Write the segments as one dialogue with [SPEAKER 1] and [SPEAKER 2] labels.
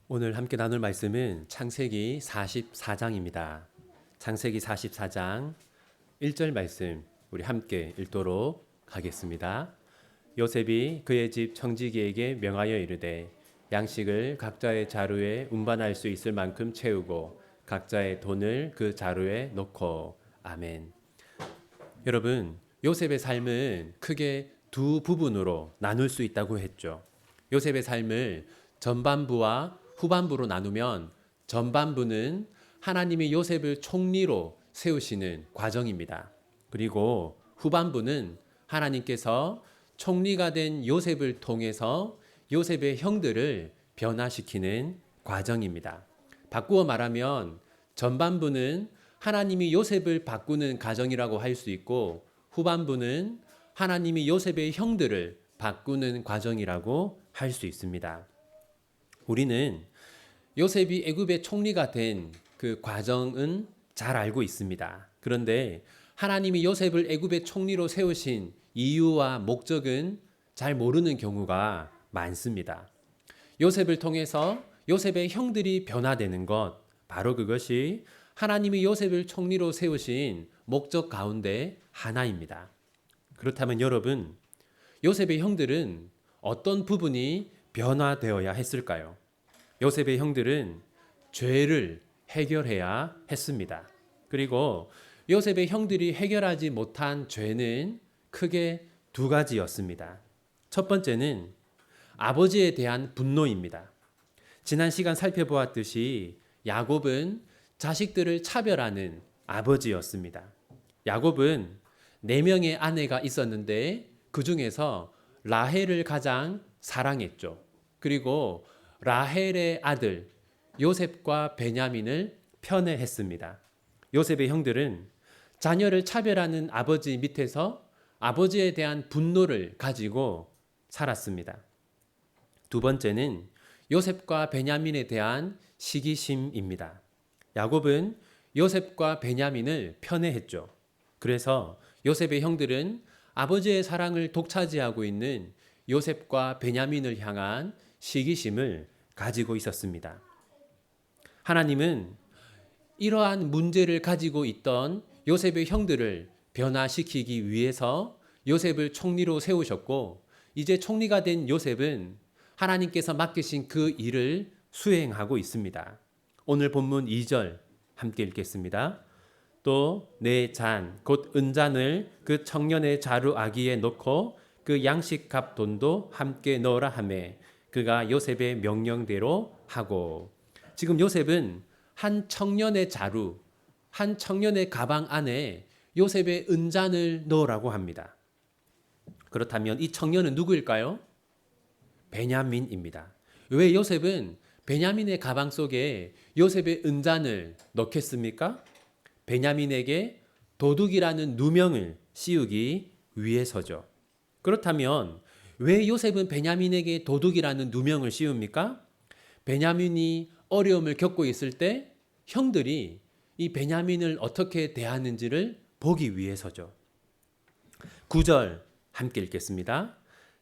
[SPEAKER 1] 오늘 함께 나눌 말씀은 창세기 44장입니다. 창세기 44장 1절 말씀 우리 함께 읽도록 하겠습니다. 요셉이 그의 집 청지기에게 명하여 이르되 양식을 각자의 자루에 운반할 수 있을 만큼 채우고 각자의 돈을 그 자루에 넣고. 아멘. 여러분, 요셉의 삶은 크게 두 부분으로 나눌 수 있다고 했죠. 요셉의 삶을 전반부와 후반부로 나누면 전반부는 하나님이 요셉을 총리로 세우시는 과정입니다. 그리고 후반부는 하나님께서 총리가 된 요셉을 통해서 요셉의 형들을 변화시키는 과정입니다. 바꾸어 말하면 전반부는 하나님이 요셉을 바꾸는 과정이라고 할 수 있고, 후반부는 하나님이 요셉의 형들을 바꾸는 과정이라고 할 수 있습니다. 우리는 요셉이 애굽의 총리가 된 그 과정은 잘 알고 있습니다. 그런데 하나님이 요셉을 애굽의 총리로 세우신 이유와 목적은 잘 모르는 경우가 많습니다. 요셉을 통해서 요셉의 형들이 변화되는 것, 바로 그것이 하나님이 요셉을 총리로 세우신 목적 가운데 하나입니다. 그렇다면 여러분, 요셉의 형들은 어떤 부분이 변화되어야 했을까요? 요셉의 형들은 죄를 해결해야 했습니다. 그리고 요셉의 형들이 해결하지 못한 죄는 크게 두 가지였습니다. 첫 번째는 아버지에 대한 분노입니다. 지난 시간 살펴보았듯이 야곱은 자식들을 차별하는 아버지였습니다. 야곱은 4명의 아내가 있었는데 그 중에서 라헬을 가장 사랑했죠. 그리고 라헬의 아들 요셉과 베냐민을 편애했습니다. 요셉의 형들은 자녀를 차별하는 아버지 밑에서 아버지에 대한 분노를 가지고 살았습니다. 두 번째는 요셉과 베냐민에 대한 시기심입니다. 야곱은 요셉과 베냐민을 편애했죠. 그래서 요셉의 형들은 아버지의 사랑을 독차지하고 있는 요셉과 베냐민을 향한 시기심을 가지고 있었습니다. 하나님은 이러한 문제를 가지고 있던 요셉의 형들을 변화시키기 위해서 요셉을 총리로 세우셨고, 이제 총리가 된 요셉은 하나님께서 맡기신 그 일을 수행하고 있습니다. 오늘 본문 2절 함께 읽겠습니다. 또 내 잔, 곧 은잔을 그 청년의 자루 아기에 넣고 그 양식값 돈도 함께 넣으라 하매 그가 요셉의 명령대로 하고. 지금 요셉은 한 청년의 자루, 한 청년의 가방 안에 요셉의 은잔을 넣으라고 합니다. 그렇다면 이 청년은 누구일까요? 베냐민입니다. 왜 요셉은 베냐민의 가방 속에 요셉의 은잔을 넣겠습니까? 베냐민에게 도둑이라는 누명을 씌우기 위해서죠. 그렇다면 왜 요셉은 베냐민에게 도둑이라는 누명을 씌웁니까? 베냐민이 어려움을 겪고 있을 때 형들이 이 베냐민을 어떻게 대하는지를 보기 위해서죠. 9절 함께 읽겠습니다.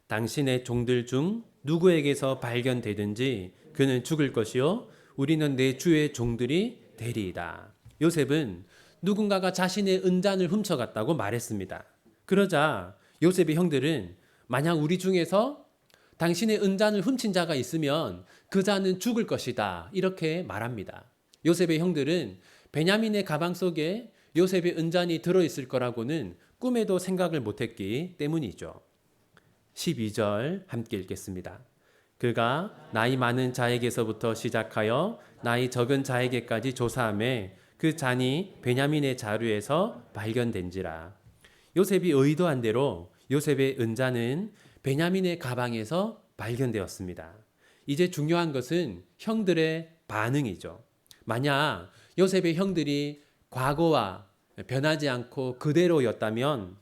[SPEAKER 1] 당신의 종들 중 누구에게서 발견되든지 그는 죽을 것이요 우리는 내 주의 종들이 되리이다. 요셉은 누군가가 자신의 은잔을 훔쳐갔다고 말했습니다. 그러자 요셉의 형들은 만약 우리 중에서 당신의 은잔을 훔친 자가 있으면 그 자는 죽을 것이다, 이렇게 말합니다. 요셉의 형들은 베냐민의 가방 속에 요셉의 은잔이 들어있을 거라고는 꿈에도 생각을 못했기 때문이죠. 12절 함께 읽겠습니다. 그가 나이 많은 자에게서부터 시작하여 나이 적은 자에게까지 조사하매 그 잔이 베냐민의 자루에서 발견된지라. 요셉이 의도한 대로 요셉의 은잔은 베냐민의 가방에서 발견되었습니다. 이제 중요한 것은 형들의 반응이죠. 만약 요셉의 형들이 과거와 변하지 않고 그대로였다면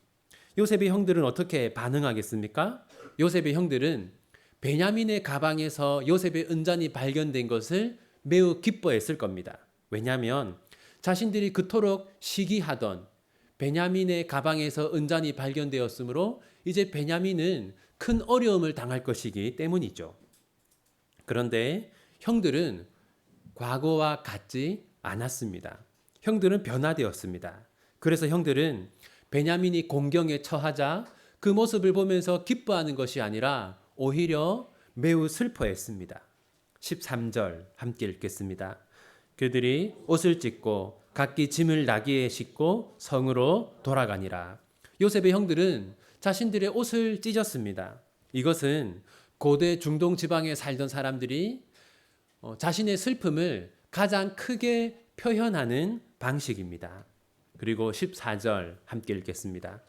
[SPEAKER 1] 요셉의 형들은 어떻게 반응하겠습니까? 요셉의 형들은 베냐민의 가방에서 요셉의 은잔이 발견된 것을 매우 기뻐했을 겁니다. 왜냐하면 자신들이 그토록 시기하던 베냐민의 가방에서 은잔이 발견되었으므로 이제 베냐민은 큰 어려움을 당할 것이기 때문이죠. 그런데 형들은 과거와 같지 않았습니다. 형들은 변화되었습니다. 그래서 형들은 베냐민이 공경에 처하자 그 모습을 보면서 기뻐하는 것이 아니라 오히려 매우 슬퍼했습니다. 13절 함께 읽겠습니다. 그들이 옷을 찢고 각기 짐을 나귀에 싣고 성으로 돌아가니라. 요셉의 형들은 자신들의 옷을 찢었습니다. 이것은 고대 중동 지방에 살던 사람들이 자신의 슬픔을 가장 크게 표현하는 방식입니다. 그리고 14절 함께 읽겠습니다.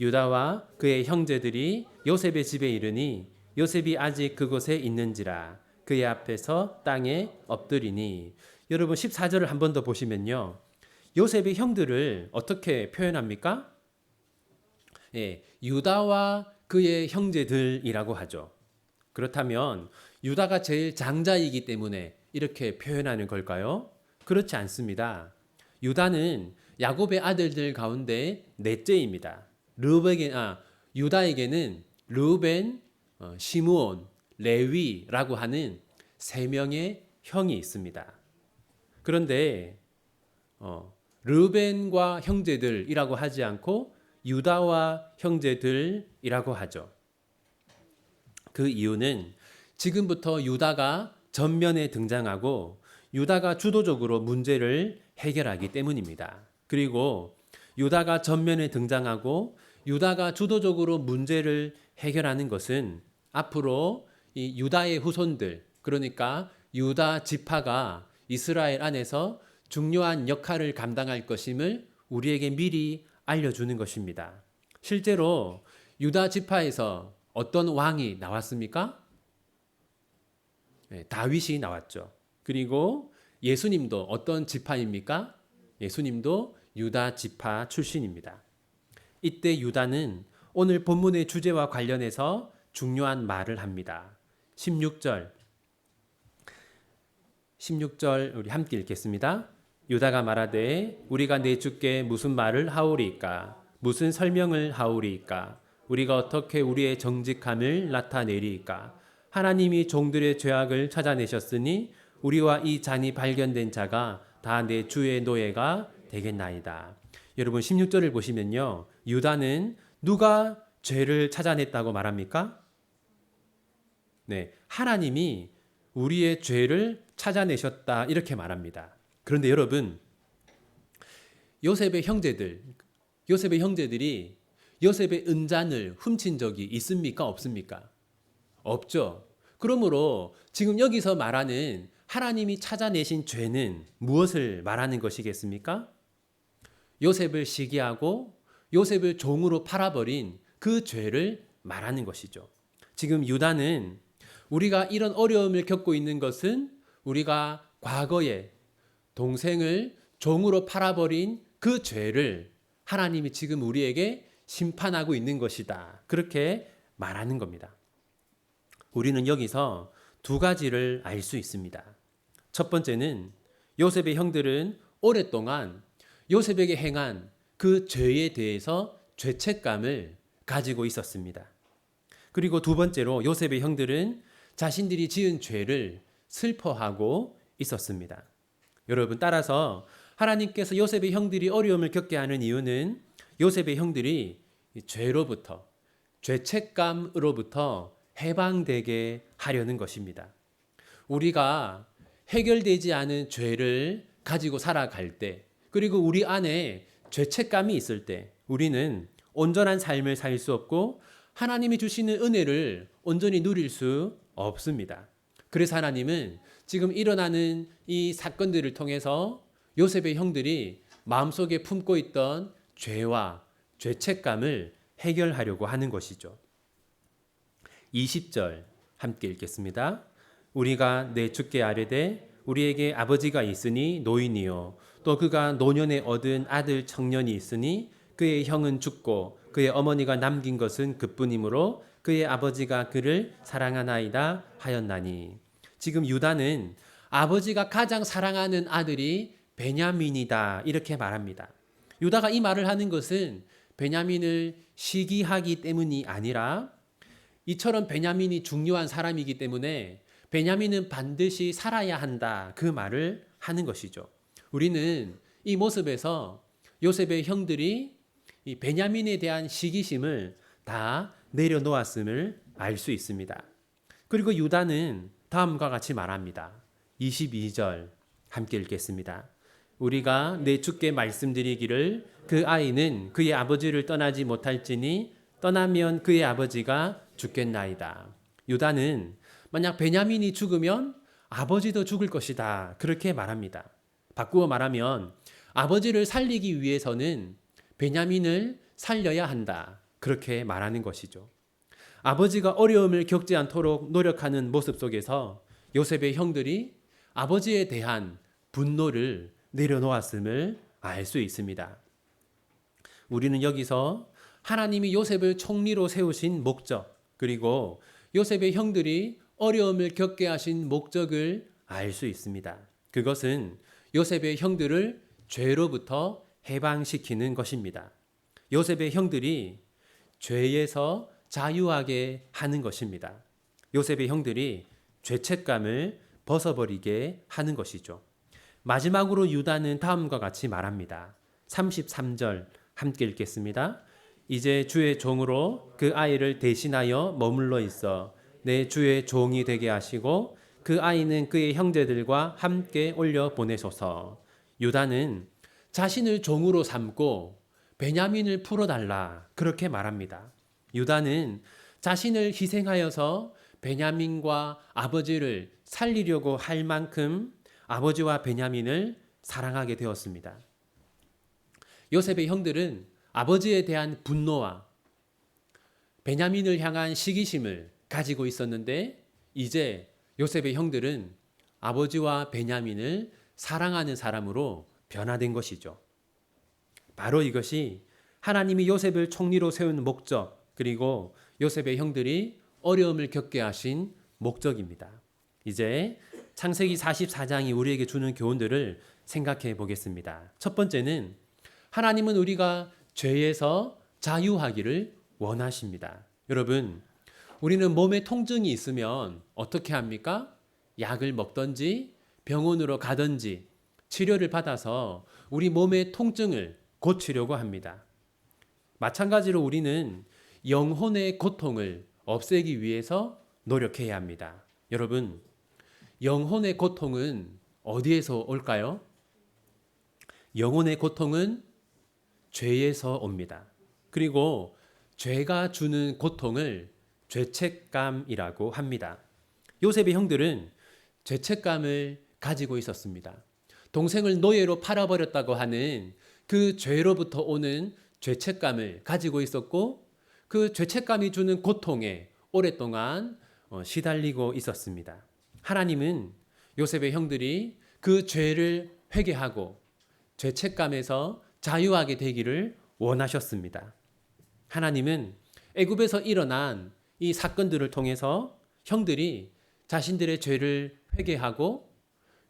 [SPEAKER 1] 유다와 그의 형제들이 요셉의 집에 이르니 요셉이 아직 그곳에 있는지라 그의 앞에서 땅에 엎드리니. 여러분 14절을 한 번 더 보시면요. 요셉의 형들을 어떻게 표현합니까? 유다와 그의 형제들이라고 하죠. 그렇다면 유다가 제일 장자이기 때문에 이렇게 표현하는 걸까요? 그렇지 않습니다. 유다는 야곱의 아들들 가운데 넷째입니다. 유다에게는 르우벤, 시므온, 레위라고 하는 세 명의 형이 있습니다. 그런데 르우벤과 형제들이라고 하지 않고 유다와 형제들이라고 하죠. 그 이유는 지금부터 유다가 전면에 등장하고 유다가 주도적으로 문제를 해결하기 때문입니다. 그리고 유다가 전면에 등장하고 유다가 주도적으로 문제를 해결하는 것은 앞으로 이 유다의 후손들, 그러니까 유다 지파가 이스라엘 안에서 중요한 역할을 감당할 것임을 우리에게 미리 알려주는 것입니다. 실제로 유다 지파에서 어떤 왕이 나왔습니까? 다윗이 나왔죠. 그리고 예수님도 어떤 지파입니까? 예수님도 유다 지파 출신입니다. 이때 유다는 오늘 본문의 주제와 관련해서 중요한 말을 합니다. 16절 우리 함께 읽겠습니다. 유다가 말하되 우리가 내 주께 무슨 말을 하오리이까? 무슨 설명을 하오리이까? 우리가 어떻게 우리의 정직함을 나타내리이까? 하나님이 종들의 죄악을 찾아내셨으니 우리와 이 잔이 발견된 자가 다 내 주의 노예가 되겠나이다. 여러분 16절을 보시면요. 유다는 누가 죄를 찾아냈다고 말합니까? 네, 하나님이 우리의 죄를 찾아내셨다 이렇게 말합니다. 그런데 여러분 요셉의 형제들이 요셉의 은잔을 훔친 적이 있습니까? 없습니까? 없죠. 그러므로 지금 여기서 말하는 하나님이 찾아내신 죄는 무엇을 말하는 것이겠습니까? 요셉을 시기하고 요셉을 종으로 팔아버린 그 죄를 말하는 것이죠. 지금 유다는 우리가 이런 어려움을 겪고 있는 것은 우리가 과거에 동생을 종으로 팔아버린 그 죄를 하나님이 지금 우리에게 심판하고 있는 것이다. 그렇게 말하는 겁니다. 우리는 여기서 두 가지를 알 수 있습니다. 첫 번째는 요셉의 형들은 오랫동안 요셉에게 행한 그 죄에 대해서 죄책감을 가지고 있었습니다. 그리고 두 번째로 요셉의 형들은 자신들이 지은 죄를 슬퍼하고 있었습니다. 여러분 따라서 하나님께서 요셉의 형들이 어려움을 겪게 하는 이유는 요셉의 형들이 죄로부터 죄책감으로부터 해방되게 하려는 것입니다. 우리가 해결되지 않은 죄를 가지고 살아갈 때 그리고 우리 안에 죄책감이 있을 때 우리는 온전한 삶을 살 수 없고 하나님이 주시는 은혜를 온전히 누릴 수 없습니다. 그래서 하나님은 지금 일어나는 이 사건들을 통해서 요셉의 형들이 마음속에 품고 있던 죄와 죄책감을 해결하려고 하는 것이죠. 20절 함께 읽겠습니다. 우리가 내 주께 아뢰되 우리에게 아버지가 있으니 노인이요 또 그가 노년에 얻은 아들 청년이 있으니 그의 형은 죽고 그의 어머니가 남긴 것은 그뿐이므로 그의 아버지가 그를 사랑하나이다 하였나니. 지금 유다는 아버지가 가장 사랑하는 아들이 베냐민이다 이렇게 말합니다. 유다가 이 말을 하는 것은 베냐민을 시기하기 때문이 아니라 이처럼 베냐민이 중요한 사람이기 때문에 베냐민은 반드시 살아야 한다. 그 말을 하는 것이죠. 우리는 이 모습에서 요셉의 형들이 이 베냐민에 대한 시기심을 다 내려놓았음을 알 수 있습니다. 그리고 유다는 다음과 같이 말합니다. 22절 함께 읽겠습니다. 우리가 내 주께 말씀드리기를 그 아이는 그의 아버지를 떠나지 못할지니 떠나면 그의 아버지가 죽겠나이다. 유다는 만약 베냐민이 죽으면 아버지도 죽을 것이다. 그렇게 말합니다. 바꾸어 말하면 아버지를 살리기 위해서는 베냐민을 살려야 한다. 그렇게 말하는 것이죠. 아버지가 어려움을 겪지 않도록 노력하는 모습 속에서 요셉의 형들이 아버지에 대한 분노를 내려놓았음을 알 수 있습니다. 우리는 여기서 하나님이 요셉을 총리로 세우신 목적, 그리고 요셉의 형들이 어려움을 겪게 하신 목적을 알 수 있습니다. 그것은 요셉의 형들을 죄로부터 해방시키는 것입니다. 요셉의 형들이 죄에서 자유하게 하는 것입니다. 요셉의 형들이 죄책감을 벗어버리게 하는 것이죠. 마지막으로 유다는 다음과 같이 말합니다. 33절 함께 읽겠습니다. 이제 주의 종으로 그 아이를 대신하여 머물러 있어 내 주의 종이 되게 하시고 그 아이는 그의 형제들과 함께 올려 보내소서. 유다는 자신을 종으로 삼고 베냐민을 풀어달라 그렇게 말합니다. 유다는 자신을 희생하여서 베냐민과 아버지를 살리려고 할 만큼 아버지와 베냐민을 사랑하게 되었습니다. 요셉의 형들은 아버지에 대한 분노와 베냐민을 향한 시기심을 가지고 있었는데 이제 요셉의 형들은 아버지와 베냐민을 사랑하는 사람으로 변화된 것이죠. 바로 이것이 하나님이 요셉을 총리로 세운 목적, 그리고 요셉의 형들이 어려움을 겪게 하신 목적입니다. 이제 창세기 44장이 우리에게 주는 교훈들을 생각해 보겠습니다. 첫 번째는 하나님은 우리가 죄에서 자유하기를 원하십니다. 여러분, 우리는 몸에 통증이 있으면 어떻게 합니까? 약을 먹든지 병원으로 가든지 치료를 받아서 우리 몸의 통증을 고치려고 합니다. 마찬가지로 우리는 영혼의 고통을 없애기 위해서 노력해야 합니다. 여러분, 영혼의 고통은 어디에서 올까요? 영혼의 고통은 죄에서 옵니다. 그리고 죄가 주는 고통을 죄책감이라고 합니다. 요셉의 형들은 죄책감을 가지고 있었습니다. 동생을 노예로 팔아버렸다고 하는 그 죄로부터 오는 죄책감을 가지고 있었고 그 죄책감이 주는 고통에 오랫동안 시달리고 있었습니다. 하나님은 요셉의 형들이 그 죄를 회개하고 죄책감에서 자유하게 되기를 원하셨습니다. 하나님은 애굽에서 일어난 이 사건들을 통해서 형들이 자신들의 죄를 회개하고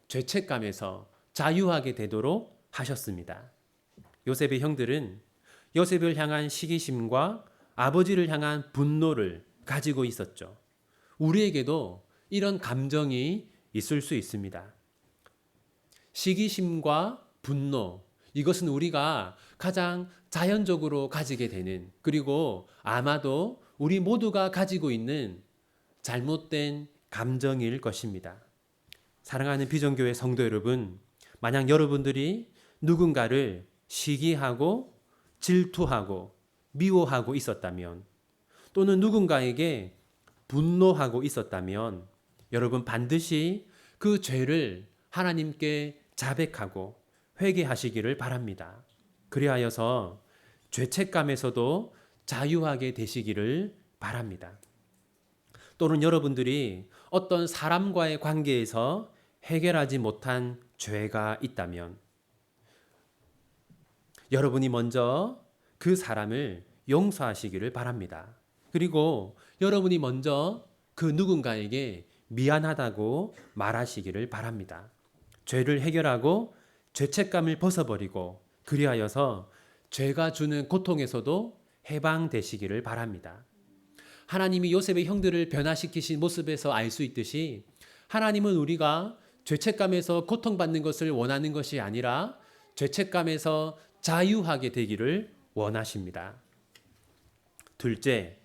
[SPEAKER 1] 죄책감에서 자유하게 되도록 하셨습니다. 요셉의 형들은 요셉을 향한 시기심과 아버지를 향한 분노를 가지고 있었죠. 우리에게도 이런 감정이 있을 수 있습니다. 시기심과 분노, 이것은 우리가 가장 자연적으로 가지게 되는, 그리고 아마도 우리 모두가 가지고 있는 잘못된 감정일 것입니다. 사랑하는 비전교회 성도 여러분, 만약 여러분들이 누군가를 시기하고 질투하고 미워하고 있었다면, 또는 누군가에게 분노하고 있었다면 여러분 반드시 그 죄를 하나님께 자백하고 회개하시기를 바랍니다. 그리하여서 죄책감에서도 자유하게 되시기를 바랍니다. 또는 여러분들이 어떤 사람과의 관계에서 해결하지 못한 죄가 있다면 여러분이 먼저 그 사람을 용서하시기를 바랍니다. 그리고 여러분이 먼저 그 누군가에게 미안하다고 말하시기를 바랍니다. 죄를 해결하고 죄책감을 벗어버리고 그리하여서 죄가 주는 고통에서도 해방되시기를 바랍니다. 하나님이 요셉의 형들을 변화시키신 모습에서 알 수 있듯이 하나님은 우리가 죄책감에서 고통받는 것을 원하는 것이 아니라 죄책감에서 자유하게 되기를 원하십니다. 둘째,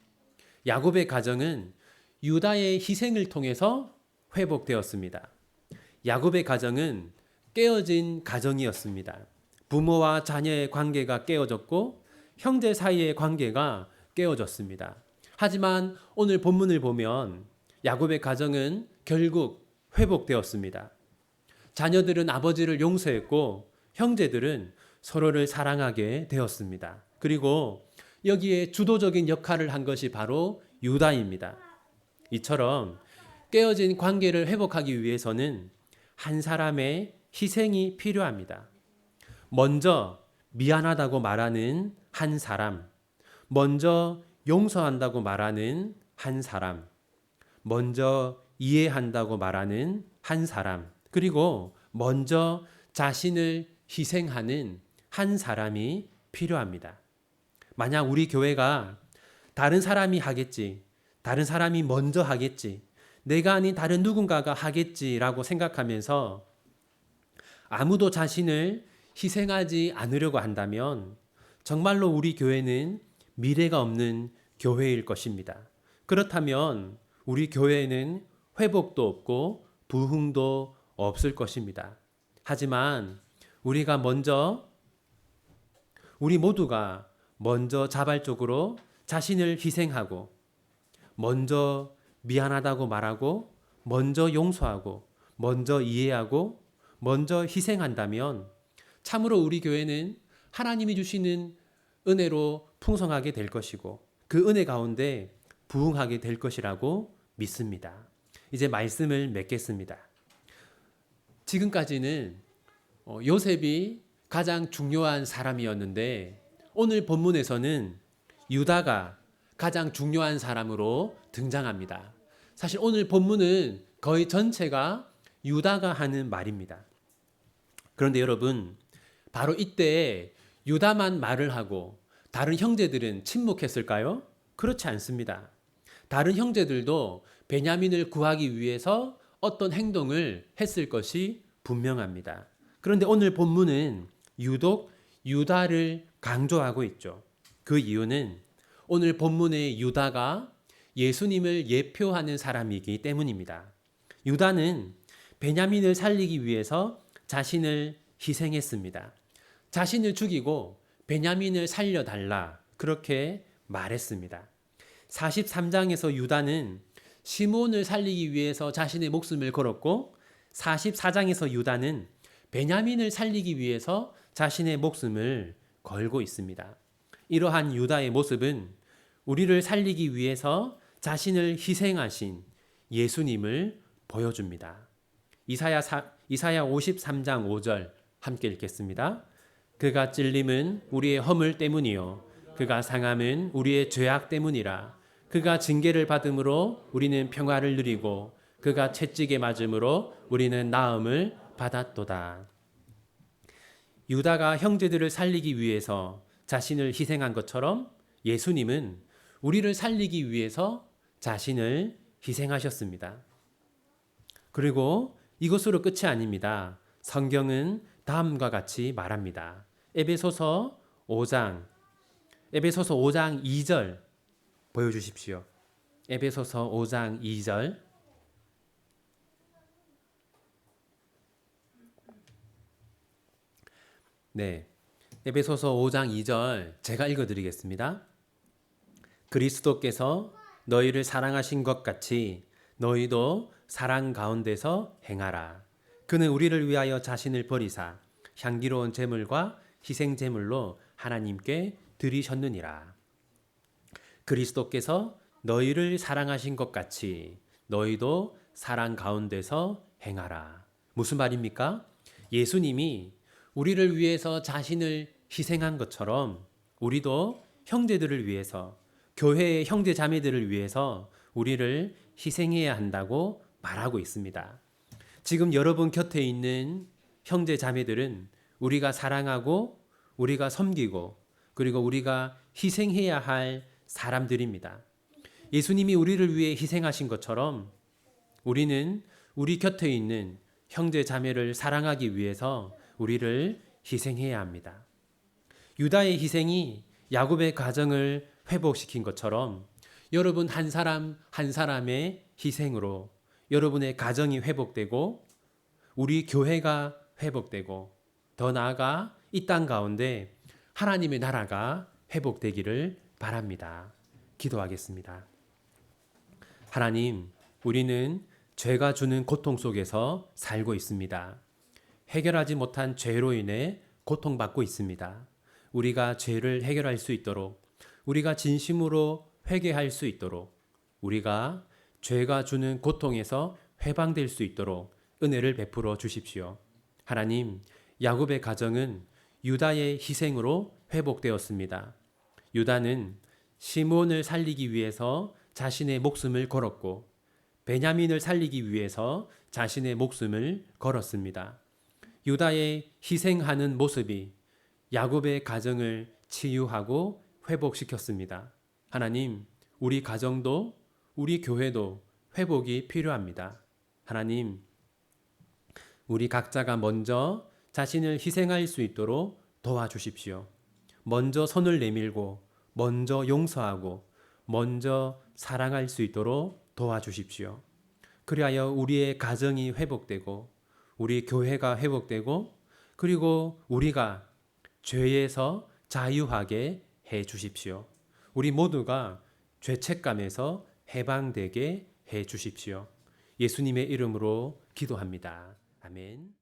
[SPEAKER 1] 야곱의 가정은 유다의 희생을 통해서 회복되었습니다. 야곱의 가정은 깨어진 가정이었습니다. 부모와 자녀의 관계가 깨어졌고 형제 사이의 관계가 깨어졌습니다. 하지만 오늘 본문을 보면 야곱의 가정은 결국 회복되었습니다. 자녀들은 아버지를 용서했고 형제들은 서로를 사랑하게 되었습니다. 그리고 여기에 주도적인 역할을 한 것이 바로 유다입니다. 이처럼 깨어진 관계를 회복하기 위해서는 한 사람의 희생이 필요합니다. 먼저 미안하다고 말하는 한 사람, 먼저 용서한다고 말하는 한 사람, 먼저 이해한다고 말하는 한 사람, 그리고 먼저 자신을 희생하는 한 사람이 필요합니다. 만약 우리 교회가 다른 사람이 하겠지, 다른 사람이 먼저 하겠지, 내가 아닌 다른 누군가가 하겠지라고 생각하면서 아무도 자신을 희생하지 않으려고 한다면 정말로 우리 교회는 미래가 없는 교회일 것입니다. 그렇다면 우리 교회에는 회복도 없고 부흥도 없을 것입니다. 하지만 우리 모두가 먼저 자발적으로 자신을 희생하고 먼저 미안하다고 말하고 먼저 용서하고 먼저 이해하고 먼저 희생한다면 참으로 우리 교회는 하나님이 주시는 은혜로 풍성하게 될 것이고 그 은혜 가운데 부흥하게 될 것이라고 믿습니다. 이제 말씀을 맺겠습니다. 지금까지는 요셉이 가장 중요한 사람이었는데 오늘 본문에서는 유다가 가장 중요한 사람으로 등장합니다. 사실 오늘 본문은 거의 전체가 유다가 하는 말입니다. 그런데 여러분, 바로 이때 유다만 말을 하고 다른 형제들은 침묵했을까요? 그렇지 않습니다. 다른 형제들도 베냐민을 구하기 위해서 어떤 행동을 했을 것이 분명합니다. 그런데 오늘 본문은 유독 유다를 강조하고 있죠. 그 이유는 오늘 본문의 유다가 예수님을 예표하는 사람이기 때문입니다. 유다는 베냐민을 살리기 위해서 자신을 희생했습니다. 자신을 죽이고 베냐민을 살려달라 그렇게 말했습니다. 43장에서 유다는 시므온을 살리기 위해서 자신의 목숨을 걸었고 44장에서 유다는 베냐민을 살리기 위해서 자신의 목숨을 걸고 있습니다. 이러한 유다의 모습은 우리를 살리기 위해서 자신을 희생하신 예수님을 보여줍니다. 이사야 53장 5절 함께 읽겠습니다. 그가 찔림은 우리의 허물 때문이요 그가 상함은 우리의 죄악 때문이라. 그가 징계를 받음으로 우리는 평화를 누리고 그가 채찍에 맞음으로 우리는 나음을 받았도다. 유다가 형제들을 살리기 위해서 자신을 희생한 것처럼 예수님은 우리를 살리기 위해서 자신을 희생하셨습니다. 그리고 이것으로 끝이 아닙니다. 성경은 다음과 같이 말합니다. 에베소서 5장 2절 보여주십시오. 에베소서 5장 2절. 네, 에베소서 5장 2절 제가 읽어드리겠습니다. 그리스도께서 너희를 사랑하신 것 같이 너희도 사랑 가운데서 행하라. 그는 우리를 위하여 자신을 버리사 향기로운 제물과 희생 제물로 하나님께 드리셨느니라. 그리스도께서 너희를 사랑하신 것 같이 너희도 사랑 가운데서 행하라. 무슨 말입니까? 예수님이 우리를 위해서 자신을 희생한 것처럼 우리도 형제들을 위해서 교회의 형제 자매들을 위해서 우리를 희생해야 한다고 말하고 있습니다. 지금 여러분 곁에 있는 형제 자매들은 우리가 사랑하고 우리가 섬기고 그리고 우리가 희생해야 할 사람들입니다. 예수님이 우리를 위해 희생하신 것처럼 우리는 우리 곁에 있는 형제 자매를 사랑하기 위해서 우리를 희생해야 합니다. 유다의 희생이 야곱의 가정을 회복시킨 것처럼 여러분 한 사람 한 사람의 희생으로 여러분의 가정이 회복되고 우리 교회가 회복되고 더 나아가 이 땅 가운데 하나님의 나라가 회복되기를 바랍니다. 기도하겠습니다. 하나님, 우리는 죄가 주는 고통 속에서 살고 있습니다. 해결하지 못한 죄로 인해 고통받고 있습니다. 우리가 죄를 해결할 수 있도록, 우리가 진심으로 회개할 수 있도록, 우리가 죄가 주는 고통에서 해방될 수 있도록 은혜를 베풀어 주십시오. 하나님, 야곱의 가정은 유다의 희생으로 회복되었습니다. 유다는 시몬을 살리기 위해서 자신의 목숨을 걸었고 베냐민을 살리기 위해서 자신의 목숨을 걸었습니다. 유다의 희생하는 모습이 야곱의 가정을 치유하고 회복시켰습니다. 하나님, 우리 가정도 우리 교회도 회복이 필요합니다. 하나님, 우리 각자가 먼저 자신을 희생할 수 있도록 도와주십시오. 먼저 손을 내밀고 먼저 용서하고 먼저 사랑할 수 있도록 도와주십시오. 그리하여 우리의 가정이 회복되고 우리 교회가 회복되고 그리고 우리가 죄에서 자유하게 해 주십시오. 우리 모두가 죄책감에서 해방되게 해 주십시오. 예수님의 이름으로 기도합니다. 아멘.